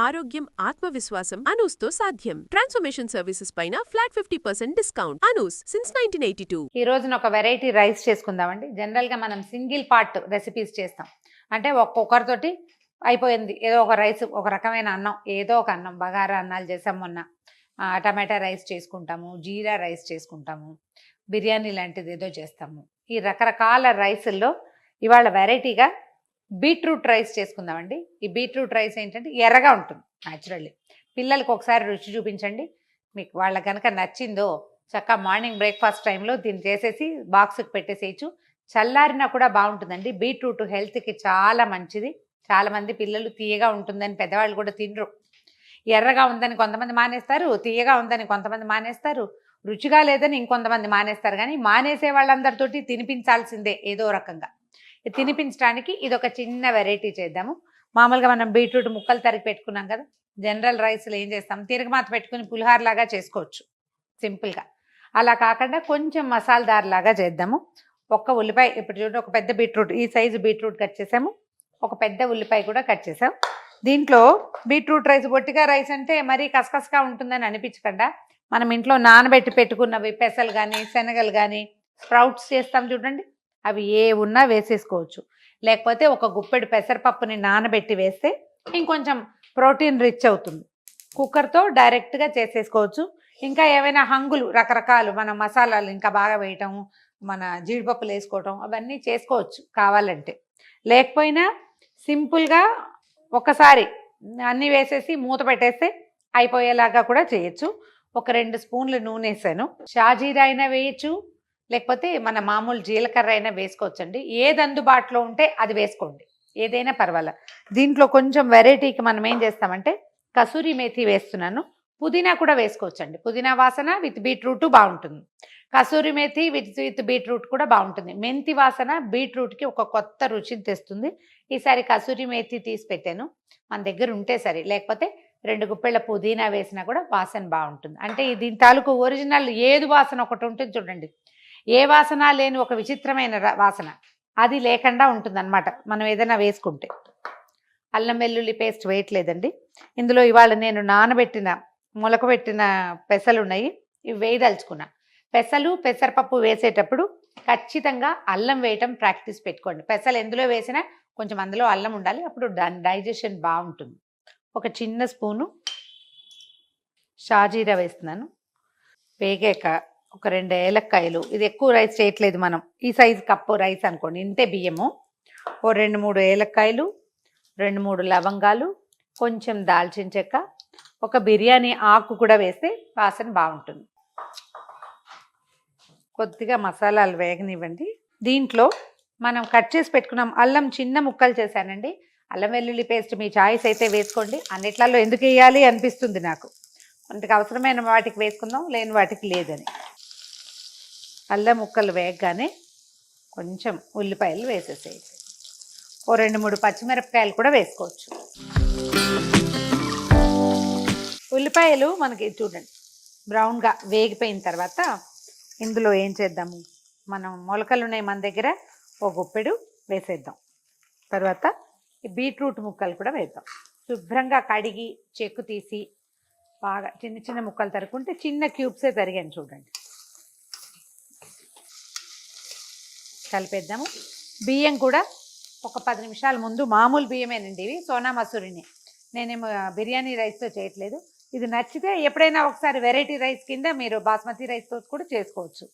ఆరోగ్యం, ఆత్మవిశ్వాసం అనూస్తో సాధ్యం. ట్రాన్స్ఫర్మేషన్ సర్వీసెస్ పైన ఫ్లాట్ 50% డిస్కౌంట్. అనూస్ సిన్స్ 1982. ఈ రోజున ఒక వెరైటీ రైస్ చేసుకుందామండి. జనరల్గా మనం సింగిల్ పార్ట్ రెసిపీస్ చేస్తాం, అంటే ఒక్కొక్కరితోటి అయిపోయింది. ఏదో ఒక రైస్, ఒక రకమైన అన్నం, ఏదో ఒక అన్నం, బగారా అన్నాలు చేసాం మొన్న, టమాటా రైస్ చేసుకుంటాము, జీరా రైస్ చేసుకుంటాము, బిర్యానీ లాంటిది ఏదో చేస్తాము. ఈ రకరకాల రైసుల్లో ఇవాళ వెరైటీగా బీట్రూట్ రైస్ చేసుకుందామండి. ఈ బీట్రూట్ రైస్ ఏంటంటే ఎర్రగా ఉంటుంది న్యాచురల్లీ. పిల్లలకి ఒకసారి రుచి చూపించండి, మీకు వాళ్ళ కనుక నచ్చిందో చక్కగా మార్నింగ్ బ్రేక్ఫాస్ట్ టైంలో దీన్ని చేసేసి బాక్స్కి పెట్టేసేయచ్చు. చల్లారినా కూడా బాగుంటుందండి. బీట్రూట్ హెల్త్కి చాలా మంచిది. చాలామంది పిల్లలు తీయగా ఉంటుందని పెద్దవాళ్ళు కూడా తినరు. ఎర్రగా ఉందని కొంతమంది మానేస్తారు, తీయగా ఉందని కొంతమంది మానేస్తారు, రుచిగా లేదని ఇంకొంతమంది మానేస్తారు. కానీ మానేసే వాళ్ళందరితోటి తినిపించాల్సిందే ఏదో రకంగా. తినిపించడానికి ఇది ఒక చిన్న వెరైటీ చేద్దాము. మామూలుగా మనం బీట్రూట్ ముక్కలు తరిగి పెట్టుకున్నాం కదా, జనరల్ రైస్లో ఏం చేస్తాం, తిరగమాత పెట్టుకుని పులిహారలాగా చేసుకోవచ్చు సింపుల్గా. అలా కాకుండా కొంచెం మసాలాదారులాగా చేద్దాము. ఒక్క ఉల్లిపాయ, ఇప్పుడు చూడండి, ఒక పెద్ద బీట్రూట్, ఈ సైజు బీట్రూట్ కట్ చేసాము, ఒక పెద్ద ఉల్లిపాయ కూడా కట్ చేసాం. దీంట్లో బీట్రూట్ రైస్, బొట్టిగా రైస్ అంటే మరీ కసకసగా ఉంటుందని అనిపించకుండా మనం ఇంట్లో నానబెట్టి పెట్టుకున్నవి పెసలు కానీ శనగలు కానీ స్ప్రౌట్స్ చేస్తాం చూడండి, అవి ఏ ఉన్నా వేసేసుకోవచ్చు. లేకపోతే ఒక గుప్పెడు పెసరపప్పుని నానబెట్టి వేస్తే ఇంకొంచెం ప్రోటీన్ రిచ్ అవుతుంది. కుక్కర్తో డైరెక్ట్గా చేసేసుకోవచ్చు. ఇంకా ఏవైనా హంగులు రకరకాలు మన మసాలాలు ఇంకా బాగా వేయటం, మన జీడిపప్పులు వేసుకోవటం, అవన్నీ చేసుకోవచ్చు కావాలంటే. లేకపోయినా సింపుల్గా ఒకసారి అన్నీ వేసేసి మూత పెట్టేస్తే అయిపోయేలాగా కూడా చేయొచ్చు. ఒక 2 స్పూన్లు నూనె వేసాను. షాజీరా అయినా వేయచ్చు, లేకపోతే మన మామూలు జీలకర్ర అయినా వేసుకోవచ్చండి. ఏది అందుబాటులో ఉంటే అది వేసుకోండి, ఏదైనా పర్వాలేదు. దీంట్లో కొంచెం వెరైటీకి మనం ఏం చేస్తామంటే కసూరి మేథి వేస్తున్నాను. పుదీనా కూడా వేసుకోవచ్చండి. పుదీనా వాసన విత్ బీట్రూట్ బాగుంటుంది. కసూరి మేథి విత్ బీట్రూట్ కూడా బాగుంటుంది. మెంతి వాసన బీట్రూట్కి ఒక కొత్త రుచిని తెస్తుంది. ఈసారి కసూరి మేథి తీసి పెట్టాను, మన దగ్గర ఉంటే సరే. లేకపోతే 2 గుప్పెళ్ళ పుదీనా వేసినా కూడా వాసన బాగుంటుంది. అంటే దీని తాలూకు ఒరిజినల్ ఏదు వాసన ఒకటి ఉంటుంది చూడండి, ఏ వాసన లేని ఒక విచిత్రమైన వాసన, అది లేకుండా ఉంటుందన్నమాట మనం ఏదైనా వేసుకుంటే. అల్లం వెల్లుల్లి పేస్ట్ వేయట్లేదండి ఇందులో. ఇవాళ నేను నానబెట్టిన మొలకబెట్టిన పెసలు ఉన్నాయి, ఇవి వేయదలుచుకున్నా. పెసలు పెసరపప్పు వేసేటప్పుడు ఖచ్చితంగా అల్లం వేయటం ప్రాక్టీస్ పెట్టుకోండి. పెసలు ఎందులో వేసినా కొంచెం అందులో అల్లం ఉండాలి, అప్పుడు డైజెషన్ బాగుంటుంది. ఒక చిన్న స్పూను షాజీరా వేస్తున్నాను. వేగాక ఒక 2 ఏలక్కాయలు, ఇది ఎక్కువ రైస్ చేయట్లేదు మనం, ఈ సైజు కప్పు రైస్ అనుకోండి, ఇంతే బియ్యము. ఓ 2-3 ఏలక్కాయలు, 2-3 లవంగాలు, కొంచెం దాల్చిన చెక్క, ఒక బిర్యానీ ఆకు కూడా వేస్తే వాసన బాగుంటుంది. కొద్దిగా మసాలాలు వేగనివ్వండి. దీంట్లో మనం కట్ చేసి పెట్టుకున్నాం అల్లం, చిన్న ముక్కలు చేశానండి. అల్లం వెల్లుల్లి పేస్ట్ మీ చాయిస్ అయితే వేసుకోండి. అన్నిట్లలో ఎందుకు వేయాలి అనిపిస్తుంది నాకు, అందుకు అవసరమైన వాటికి వేసుకుందాం, లేని వాటికి లేదని. అల్లం ముక్కలు వేగగానే కొంచెం ఉల్లిపాయలు వేసేసేయండి. ఓ 2-3 పచ్చిమిరపకాయలు కూడా వేసుకోవచ్చు. ఉల్లిపాయలు మనకి చూడండి బ్రౌన్గా వేగిపోయిన తర్వాత ఇందులో ఏం చేద్దాము, మనం మొలకలు ఉన్నాయి మన దగ్గర, ఓ గుప్పెడు వేసేద్దాం. తర్వాత ఈ బీట్రూట్ ముక్కలు కూడా వేద్దాం. శుభ్రంగా కడిగి చెక్కు తీసి బాగా చిన్న చిన్న ముక్కలు తరుక్కుంటే, చిన్న క్యూబ్సే తరిగాను చూడండి. కలిపేద్దాము. బియ్యం కూడా ఒక 10 నిమిషాల ముందు, మామూలు బియ్యమేనండి ఇవి, సోనా మసూరిని, నేనేమో బిర్యానీ రైస్తో చేయట్లేదు. ఇది నచ్చితే ఎప్పుడైనా ఒకసారి వెరైటీ రైస్ కింద మీరు బాస్మతి రైస్తో కూడా చేసుకోవచ్చు.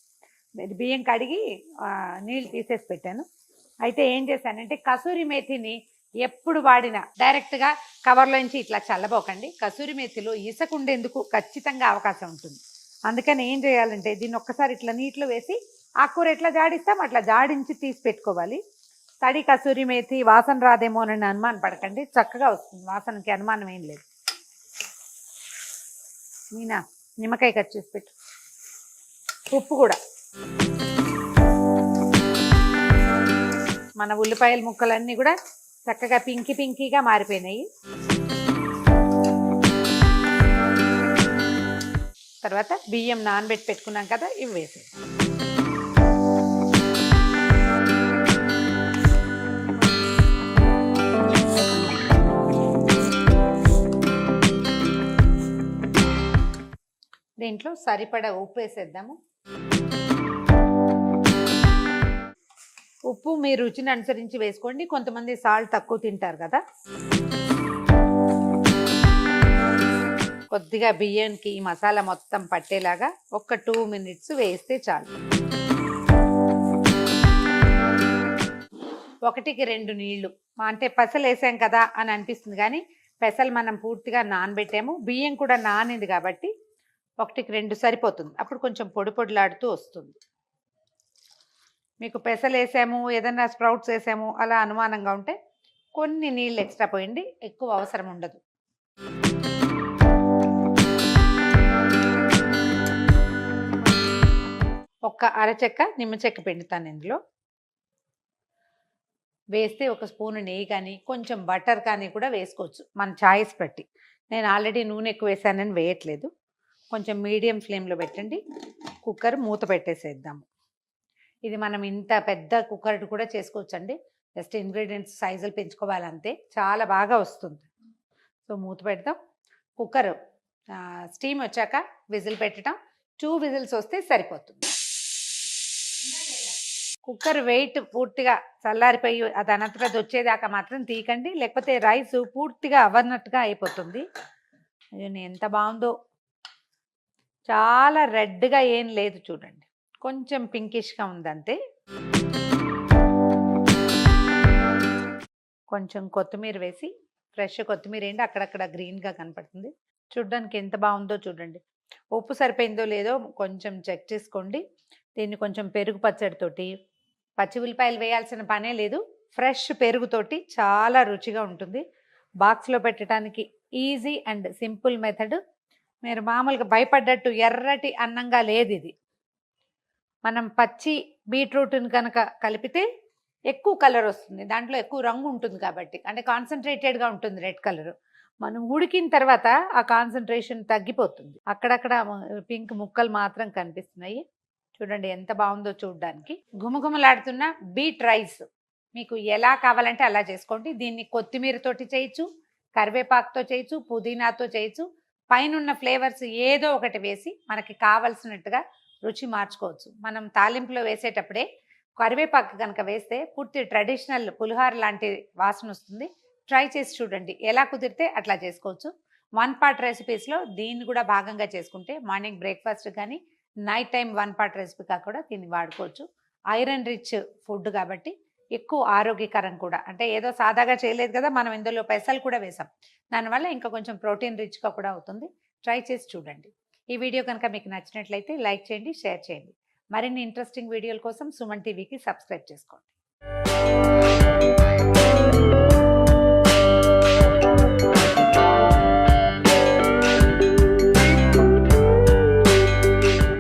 బియ్యం కడిగి నీళ్ళు తీసేసి పెట్టాను. అయితే ఏం చేశానంటే కసూరి మేథిని ఎప్పుడు వాడినా డైరెక్ట్గా కవర్లోంచి ఇట్లా చల్లబోకండి. కసూరి మేథిలో ఇసుక ఉండేందుకు ఖచ్చితంగా అవకాశం ఉంటుంది. అందుకని ఏం చేయాలంటే దీన్ని ఒక్కసారి ఇట్లా నీటిలో వేసి, ఆకుకూర ఎట్లా జాడిస్తాం అట్లా జాడించి తీసి పెట్టుకోవాలి. తడి కసూరి మేథి వాసన రాదేమో అని అనుమానం పడకండి, చక్కగా వస్తుంది, వాసనకి అనుమానం ఏం లేదు. మీనా నిమ్మకాయ కట్ చేసి పెట్టు. ఉప్పు కూడా. మన ఉల్లిపాయల ముక్కలన్నీ కూడా చక్కగా పింకీగా మారిపోయినాయి. తర్వాత బియ్యం నానబెట్టి పెట్టుకున్నాం కదా, ఇవి వేసేది. దీంట్లో సరిపడా ఉప్పు వేసేద్దాము. ఉప్పు మీ రుచిని అనుసరించి వేసుకోండి. కొంతమంది సాల్ట్ తక్కువ తింటారు కదా. కొద్దిగా బియ్యానికి ఈ మసాలా మొత్తం పట్టేలాగా ఒక 2 మినిట్స్ వేస్తే చాలు. 1కి 2 నీళ్లు, అంటే పెసలు వేసాం కదా అని అనిపిస్తుంది, కానీ పెసలు మనం పూర్తిగా నానబెట్టాము, బియ్యం కూడా నానింది కాబట్టి 1కి 2 సరిపోతుంది. అప్పుడు కొంచెం పొడి పొడిలాడుతూ వస్తుంది. మీకు పెసలు వేసాము, ఏదైనా స్ప్రౌట్స్ వేసాము అలా అనుమానంగా ఉంటే కొన్ని నీళ్ళు ఎక్స్ట్రా పోయండి, ఎక్కువ అవసరం ఉండదు. ఒక అరచెక్క నిమ్మ చెక్క పిండుతాను ఇందులో వేస్తే. ఒక స్పూన్ నెయ్యి కానీ కొంచెం బటర్ కానీ కూడా వేసుకోవచ్చు, మన చాయిస్ బట్టి. నేను ఆల్రెడీ నూనె ఎక్కువ వేసానని వేయట్లేదు. కొంచెం మీడియం ఫ్లేమ్లో పెట్టండి. కుక్కర్ మూత పెట్టేసేద్దాము. ఇది మనం ఇంత పెద్ద కుక్కర్ కూడా చేసుకోవచ్చు అండి. జస్ట్ ఇంగ్రీడియంట్స్ సైజులు పెంచుకోవాలంతే, చాలా బాగా వస్తుంది. సో మూత పెడతాం. కుక్కర్ స్టీమ్ వచ్చాక విజిల్ పెట్టడం, 2 విజిల్స్ వస్తే సరిపోతుంది. కుక్కర్ వెయిట్ పూర్తిగా చల్లారిపోయి అది అనంతరం వచ్చేదాకా మాత్రం తీయకండి, లేకపోతే రైస్ పూర్తిగా అవ్వనట్టుగా అయిపోతుంది. ఎంత బాగుందో, చాలా రెడ్గా ఏం లేదు చూడండి, కొంచెం పింకిష్గా ఉందంతే. కొంచెం కొత్తిమీర వేసి, ఫ్రెష్ కొత్తిమీర ఏంటి అక్కడక్కడ గ్రీన్గా కనపడుతుంది, చూడడానికి ఎంత బాగుందో చూడండి. ఉప్పు సరిపోయిందో లేదో కొంచెం చెక్ చేసుకోండి. దీన్ని కొంచెం పెరుగు పచ్చడితోటి, పచ్చి ఉల్లిపాయలు వేయాల్సిన పనే లేదు, ఫ్రెష్ పెరుగుతోటి చాలా రుచిగా ఉంటుంది. బాక్స్లో పెట్టడానికి ఈజీ అండ్ సింపుల్ మెథడ్. మీరు మామూలుగా భయపడ్డట్టు ఎర్రటి అన్నంగా లేదు ఇది. మనం పచ్చి బీట్రూట్ని కనుక కలిపితే ఎక్కువ కలర్ వస్తుంది, దాంట్లో ఎక్కువ రంగు ఉంటుంది కాబట్టి, అంటే కాన్సన్ట్రేటెడ్గా ఉంటుంది రెడ్ కలర్. మనం ఉడికిన తర్వాత ఆ కాన్సన్ట్రేషన్ తగ్గిపోతుంది, అక్కడక్కడ పింక్ ముక్కలు మాత్రం కనిపిస్తున్నాయి. చూడండి ఎంత బాగుందో చూడడానికి. గుమగుమలాడుతున్న బీట్ రైస్ మీకు ఎలా కావాలంటే అలా చేసుకోండి. దీన్ని కొత్తిమీరతోటి చేయొచ్చు, కరివేపాకుతో చేయొచ్చు, పుదీనాతో చేయొచ్చు. పైన ఫ్లేవర్స్ ఏదో ఒకటి వేసి మనకి కావలసినట్టుగా రుచి మార్చుకోవచ్చు. మనం తాలింపులో వేసేటప్పుడే కరివేపాకు కనుక వేస్తే పూర్తి ట్రెడిషనల్ పులిహోర లాంటి వాసన వస్తుంది. ట్రై చేసి చూడండి, ఎలా కుదిరితే అట్లా చేసుకోవచ్చు. 1 పార్ట్ రెసిపీస్లో దీన్ని కూడా భాగంగా చేసుకుంటే మార్నింగ్ బ్రేక్ఫాస్ట్ కానీ నైట్ టైం 1 పార్ట్ రెసిపీగా కూడా దీన్ని వాడుకోవచ్చు. ఐరన్ రిచ్ ఫుడ్ కాబట్టి ఎక్కువ ఆరోగ్యకరం కూడా. అంటే ఏదో సాదాగా చేయలేదు కదా, మనం ఇందులో పెసలు కూడా వేసాం, దానివల్ల ఇంకా కొంచెం ప్రోటీన్ రిచ్గా కూడా అవుతుంది. ట్రై చేసి చూడండి. ఈ వీడియో కనుక మీకు నచ్చినట్లయితే లైక్ చేయండి, షేర్ చేయండి. మరిన్ని ఇంట్రెస్టింగ్ వీడియోల కోసం సుమన్ టీవీకి సబ్స్క్రైబ్ చేసుకోండి.